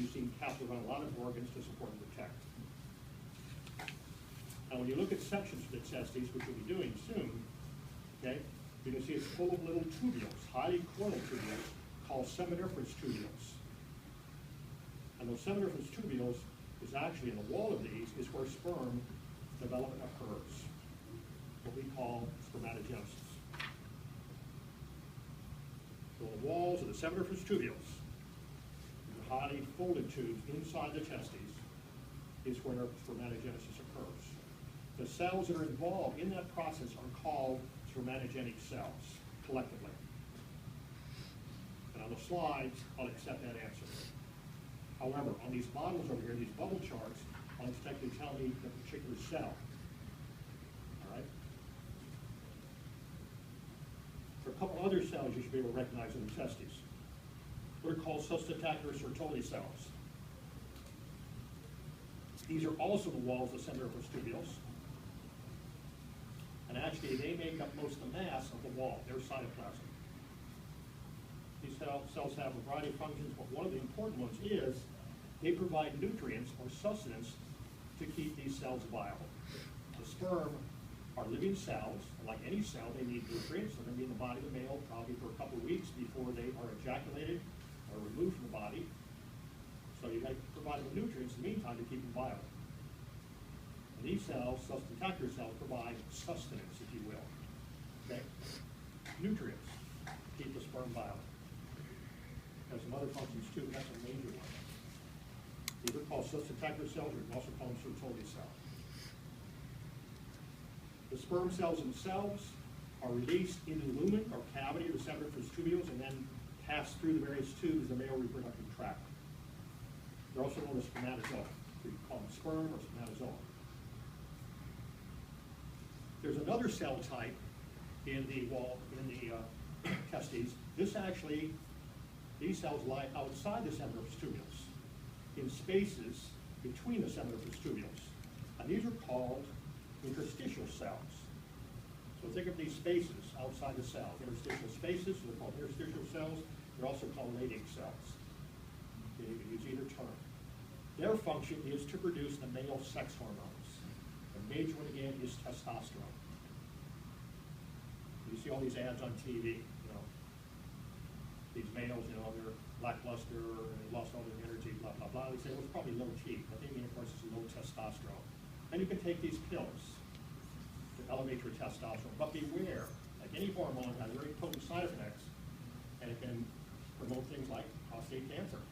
We've seen capsules on a lot of organs to support and protect. Now, when you look at sections of the testes, which we'll be doing soon, okay, you can see it's full of little tubules, highly coiled tubules, called seminiferous tubules. And those seminiferous tubules is actually in the wall of these is where sperm development occurs, what we call spermatogenesis. So the walls of the seminiferous tubules, the highly folded tubes inside the testes, is where spermatogenesis occurs. The cells that are involved in that process are called spermatogenic cells, collectively. And on the slides, I'll accept that answer. However, on these models over here, these bubble charts, I'll expect you to tell me the particular cell. All right? There are a couple other cells you should be able to recognize in the testes. What are called sustentacular Sertoli cells. These are also the walls of seminiferous tubules. And actually, they make up most of the mass of the wall. They're cytoplasm. These cells have a variety of functions, but one of the important ones is they provide nutrients or sustenance to keep these cells viable. The sperm are living cells, and like any cell, they need nutrients. They're going to be in the body of the male probably for a couple of weeks before they are ejaculated or removed from the body. So you have to provide them with nutrients in the meantime to keep them viable. And these cells, sustentacular cells, provide sustenance, if you will. Okay? Nutrients keep the sperm viable. There's some other functions too, but that's a major one. These are called sustentacular cells, or you can also call them Sertoli cells. The sperm cells themselves are released into the lumen or cavity of the seminiferous tubules and then pass through the various tubes of the male reproductive tract. They're also known as spermatozoa. So you can call them sperm or spermatozoa. There's another cell type in the wall, in the testes. These cells lie outside the seminiferous tubules, in spaces between the seminiferous tubules. And these are called interstitial cells. So think of these spaces outside the cell, interstitial spaces. They're called interstitial cells. They're also called Leydig cells. Okay, you can use either term. Their function is to produce the male sex hormones. The major one again is testosterone. You see all these ads on TV, these males, they're lackluster, and they lost all their energy, blah, blah, blah. They say, well, it's probably low T. What they mean, of course, is low testosterone. And you can take these pills to elevate your testosterone. But beware, like any hormone, it has very potent side effects, and it can promote things like prostate cancer,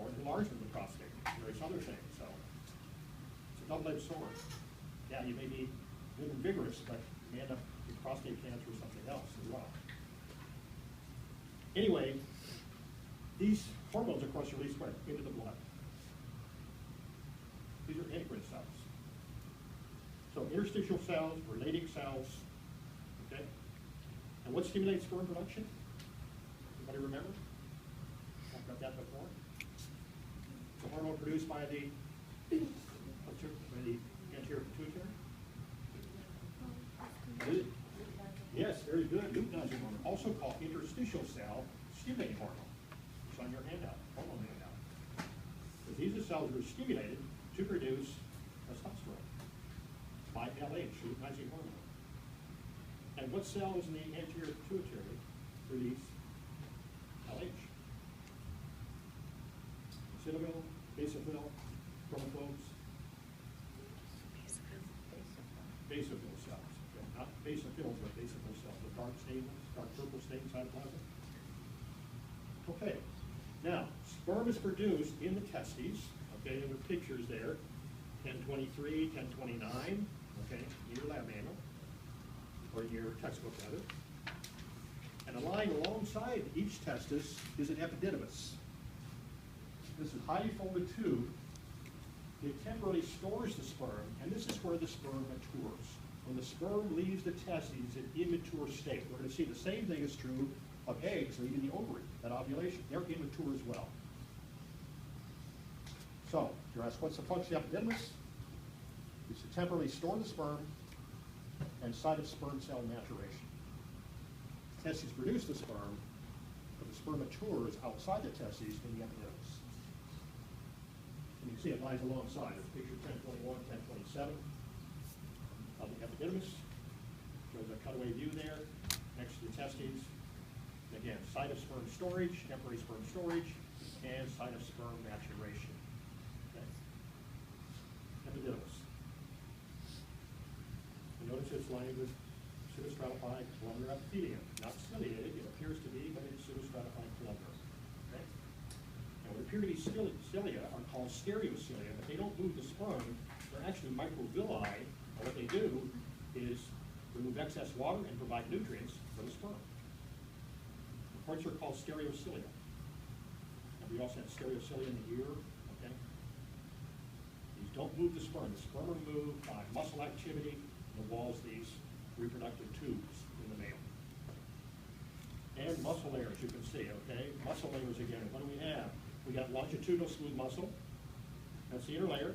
or enlargement of the prostate, various other things. So it's a double-edged sword. Yeah, you may be good and vigorous, but you may end up with prostate cancer or something else as well. Anyway, these hormones, of course, are released where? Into the blood. These are endocrine cells. So interstitial cells or Leydig cells, okay? And what stimulates sperm production? Anybody remember? Talked about that before. It's a hormone produced by the anterior pituitary. Yes, very good. Luteinizing hormone, also called interstitial cell stimulating hormone. It's on your handout, hormone handout. But these are cells that are stimulated to produce testosterone by LH, luteinizing hormone. And what cell is in the anterior pituitary produce LH? Basophil, basophil, chromophobes? Basophil cells. Okay. Not basophils, but basophil cells. The dark stained ones, dark purple stained cytoplasm. Okay. Now, sperm is produced in the testes. Okay, there are pictures there. 1023, 1029. Okay, in your lab manual, or in your textbook rather. And lying alongside each testis is an epididymis. This is a highly folded tube. It temporarily stores the sperm, and this is where the sperm matures. When the sperm leaves the testes in immature state, we're going to see the same thing is true of eggs leaving the ovary at ovulation. They're immature as well. So, you're asked, what's the function of the epididymis? It's to temporarily store the sperm and site of sperm cell maturation. Testes produce the sperm, but the sperm matures outside the testes in the epididymis. see it lies alongside. It's picture 1021, 1027 of the epididymis. Shows a cutaway view there next to the testes. Again, site of sperm storage, temporary sperm storage, and site of sperm maturation. Okay. Epididymis. You notice it's lined with pseudostratified columnar epithelium, not ciliated. It appears to be, but it's pseudostratified columnar. Okay. Now, what appear to be cilia are called stereocilia, but they don't move the sperm. They're actually microvilli, and what they do is remove excess water and provide nutrients for the sperm. The parts are called stereocilia. And we also have stereocilia in the ear, okay? These don't move the sperm. The sperm are moved by muscle activity in the walls of these reproductive tubes in the male. And muscle layers, you can see, okay? Muscle layers again, what do we have? We got longitudinal smooth muscle. That's the inner layer.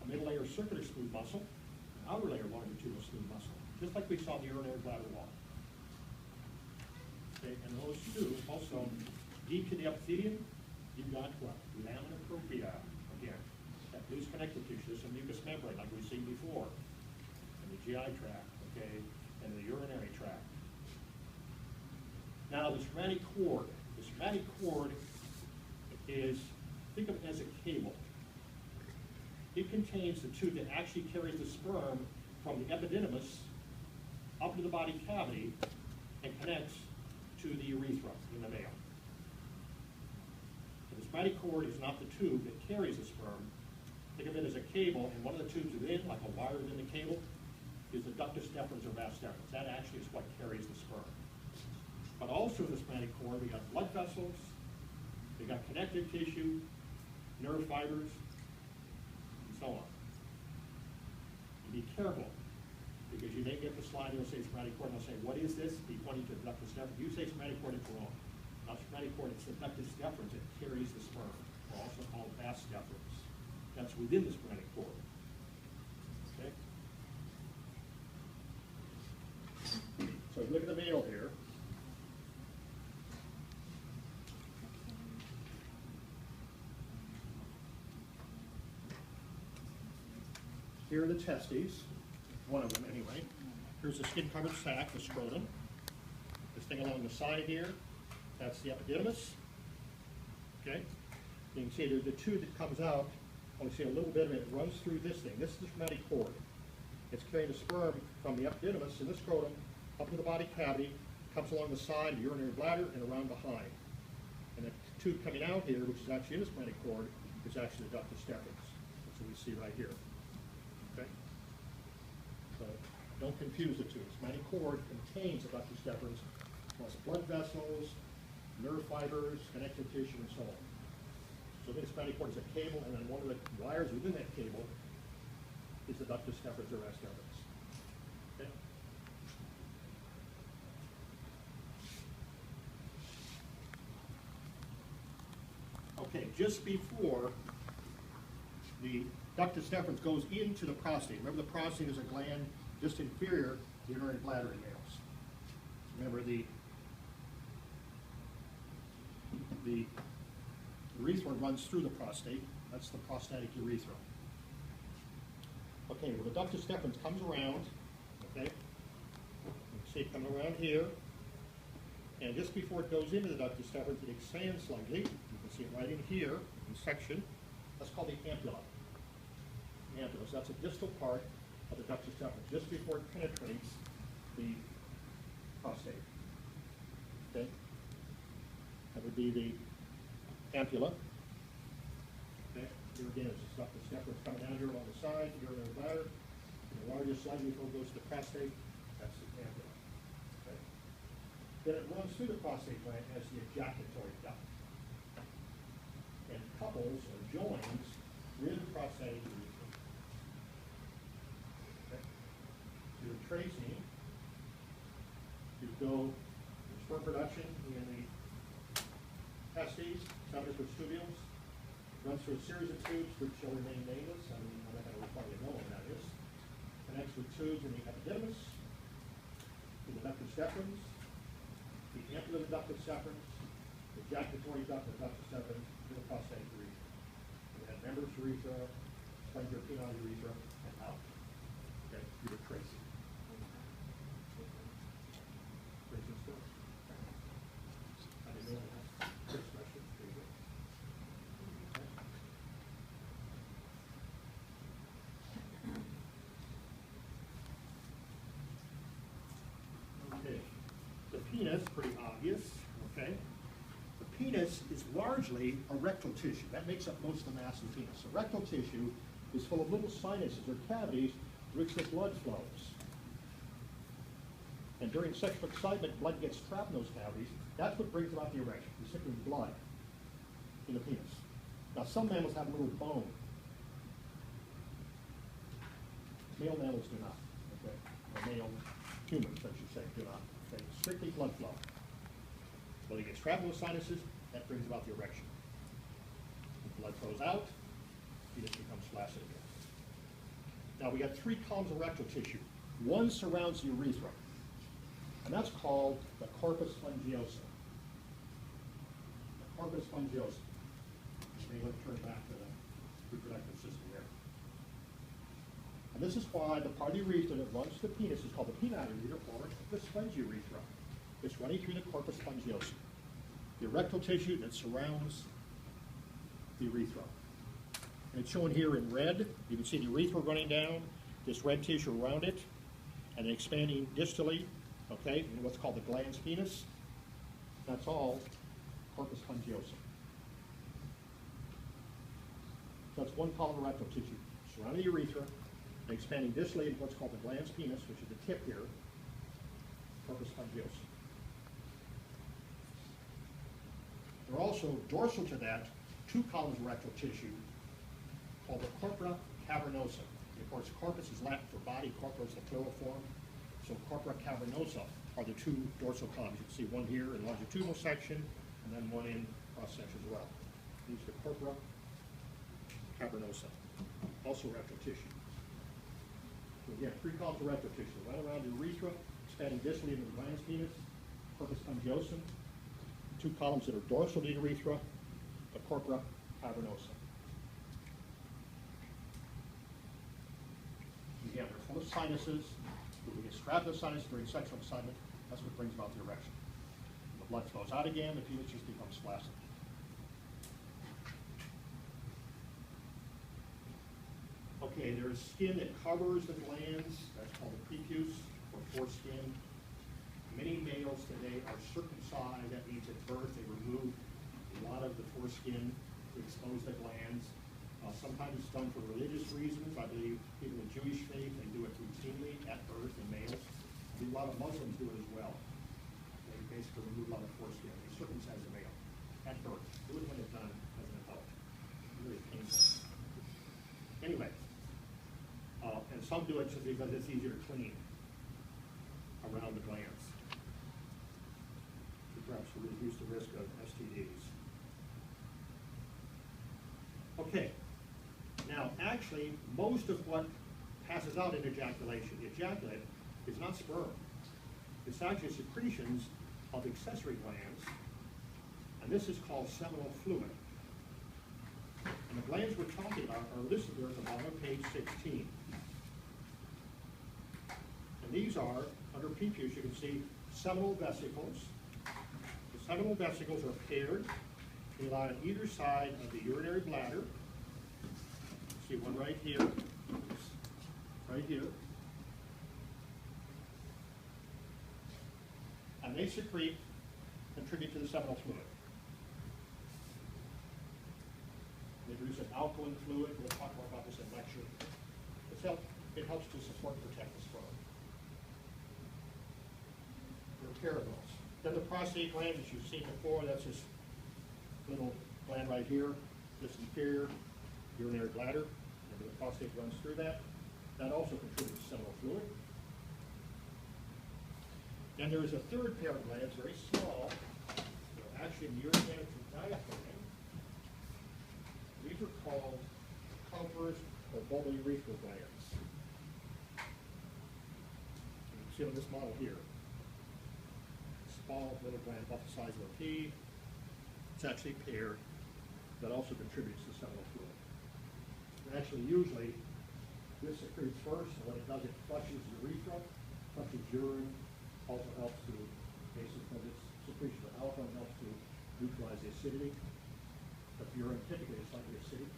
A middle layer circular smooth muscle. An outer layer longitudinal smooth muscle. Just like we saw in the urinary bladder wall. Okay, and those two also deep to the epithelium, you've got what? Lamina propria, again. That loose connective tissue, some mucous membrane like we've seen before. In the GI tract, okay, and the urinary tract. Now the spermatic cord. The spermatic cord is, think of it as a cable. It contains the tube that actually carries the sperm from the epididymis up to the body cavity and connects to the urethra in the male. So the spermatic cord is not the tube that carries the sperm. Think of it as a cable, and one of the tubes within, like a wire within the cable, is the ductus deferens or vas deferens. That actually is what carries the sperm. But also in the spermatic cord, we got blood vessels, we got connective tissue, nerve fibers, and so on. And be careful, because you may get the slide, it'll say spermatic cord, and they'll say, what is this? Be pointing to the ductus deferens. You say spermatic cord, it's wrong. Not spermatic cord, it's the ductus deferens that carries the sperm, or also called vas deferens. That's within the spermatic cord. Okay? So look at the male here. Here are the testes, one of them anyway. Here's the skin-covered sac, the scrotum. This thing along the side here, that's the epididymis. Okay? You can see there's the tube that comes out. Only see a little bit of it runs through this thing. This is the spermatic cord. It's carrying the sperm from the epididymis in the scrotum up to the body cavity, comes along the side, the urinary bladder, and around behind. And the tube coming out here, which is actually in the spermatic cord, is actually the ductus deferens. That's what we see right here. Okay? So don't confuse the two. The spermatic cord contains the ductus deferens, plus blood vessels, nerve fibers, connective tissue, and so on. So the spermatic cord is a cable, and then one of the wires within that cable is the ductus deferens or vas deferens. Okay? Okay, just before the ductus deferens goes into the prostate. Remember, the prostate is a gland just inferior to the urinary bladder in males. Remember, the urethra runs through the prostate. That's the prostatic urethra. Okay, well, the ductus deferens comes around, okay? You can see it coming around here. And just before it goes into the ductus deferens, it expands slightly. You can see it right in here, in section. That's called the ampulla. Ampulla, so that's a distal part of the ductus deferens, just before it penetrates the prostate. Okay? That would be the ampulla. Okay? Here again, it's the ductus deferens coming down here along the side, urinary bladder. And the largest side before it goes to the prostate, that's the ampulla. Okay? Then it runs through the prostate gland as the ejaculatory duct. And couples or joins with the prostatic urethra. Okay? So you're tracing, you go sperm production in the testes, submucous tubules, runs through a series of tubes which shall remain nameless. I'm not going to require you to know what that is. Connects with tubes in the epididymis, to the ductus deferens, the ampulla of the ductus deferens, the ejaculatory duct of the ductus deferens, to the prostatic urethra. We had members urethra, spongial penile urethra, and out. Okay, you would trace. Tracing still. I didn't know that. Good question. There you go. Okay. The penis, pretty obvious, okay? The penis is largely a rectal tissue. That makes up most of the mass of the penis. The rectal tissue is full of little sinuses or cavities through which the blood flows. And during sexual excitement, blood gets trapped in those cavities. That's what brings about the erection, the sickling blood in the penis. Now, some mammals have a little bone. Male mammals do not, okay? Or male humans, I should say, do not. Okay? Strictly blood flow. When it gets trapped in those sinuses, that brings about the erection. When blood flows out, the penis becomes flaccid again. Now, we got three columns of rectal tissue. One surrounds the urethra, and that's called the corpus spongiosum. The corpus spongiosum. Maybe let's turn back to the reproductive system here. And this is why the part of the urethra that runs to the penis is called the penile urethra or the spongiurethra. It's running through the corpus spongiosum, the erectile tissue that surrounds the urethra. And it's shown here in red. You can see the urethra running down, this red tissue around it, and expanding distally, okay, in what's called the glans penis. That's all corpus spongiosum. So that's one column of rectal tissue surrounding the urethra and expanding distally in what's called the glans penis, which is the tip here, corpus spongiosum. There are also dorsal to that two columns of rectal tissue called the corpora cavernosa. Of course, corpus is Latin for body, corpora is the plural form. So corpora cavernosa are the two dorsal columns. You can see one here in longitudinal section and then one in cross section as well. These are the corpora cavernosa, also rectal tissue. So again, three columns of rectal tissue, right around the urethra, expanding distally into the glans penis, corpus spongiosum. Two columns that are dorsal to the urethra, the corpora cavernosa. Again, they're full of sinuses. If we get strapped to the sinus during sexual excitement, that's what brings about the erection. When the blood flows out again, the penis just becomes flaccid. Okay, there is skin that covers the glands. That's called the prepuce or foreskin. Many males today are circumcised. That means at birth they remove a lot of the foreskin to expose the glands. Sometimes it's done for religious reasons. I believe people in Jewish faith, they do it routinely at birth in males. A lot of Muslims do it as well. They basically remove a lot of foreskin. They circumcise a male at birth. Do it when it's done as an adult. Really painful. Anyway, and some do it just because it's easier to clean around the glands. To perhaps reduce the risk of STDs. Okay. Now, actually, most of what passes out in ejaculation, the ejaculate, is not sperm. It's actually secretions of accessory glands, and this is called seminal fluid. And the glands we're talking about are listed there at the bottom of page 16. And these are, under prepuce, you can see seminal vesicles. The seminal vesicles are paired. They lie on either side of the urinary bladder. See one right here, and they contribute to the seminal fluid. They produce an alkaline fluid. We'll talk more about this in lecture. It helps to support and protect the sperm. There are pair of those. Then the prostate gland, as you've seen before, that's this little gland right here, this inferior urinary bladder. The prostate runs through that. That also contributes to seminal fluid. Then there is a third pair of glands, very small. They're actually in the urinary diaphragm. These are called copperous or bulbourethral glands. You can see on this model here. Small little gland about the size of a pea. It's actually paired. That also contributes to seminal fluid. Actually, usually, this secretes first, and what it does, it flushes urethra, flushes urine, also helps to, basically, this secretion of alkaline helps to neutralize the acidity. But urine typically is slightly acidic.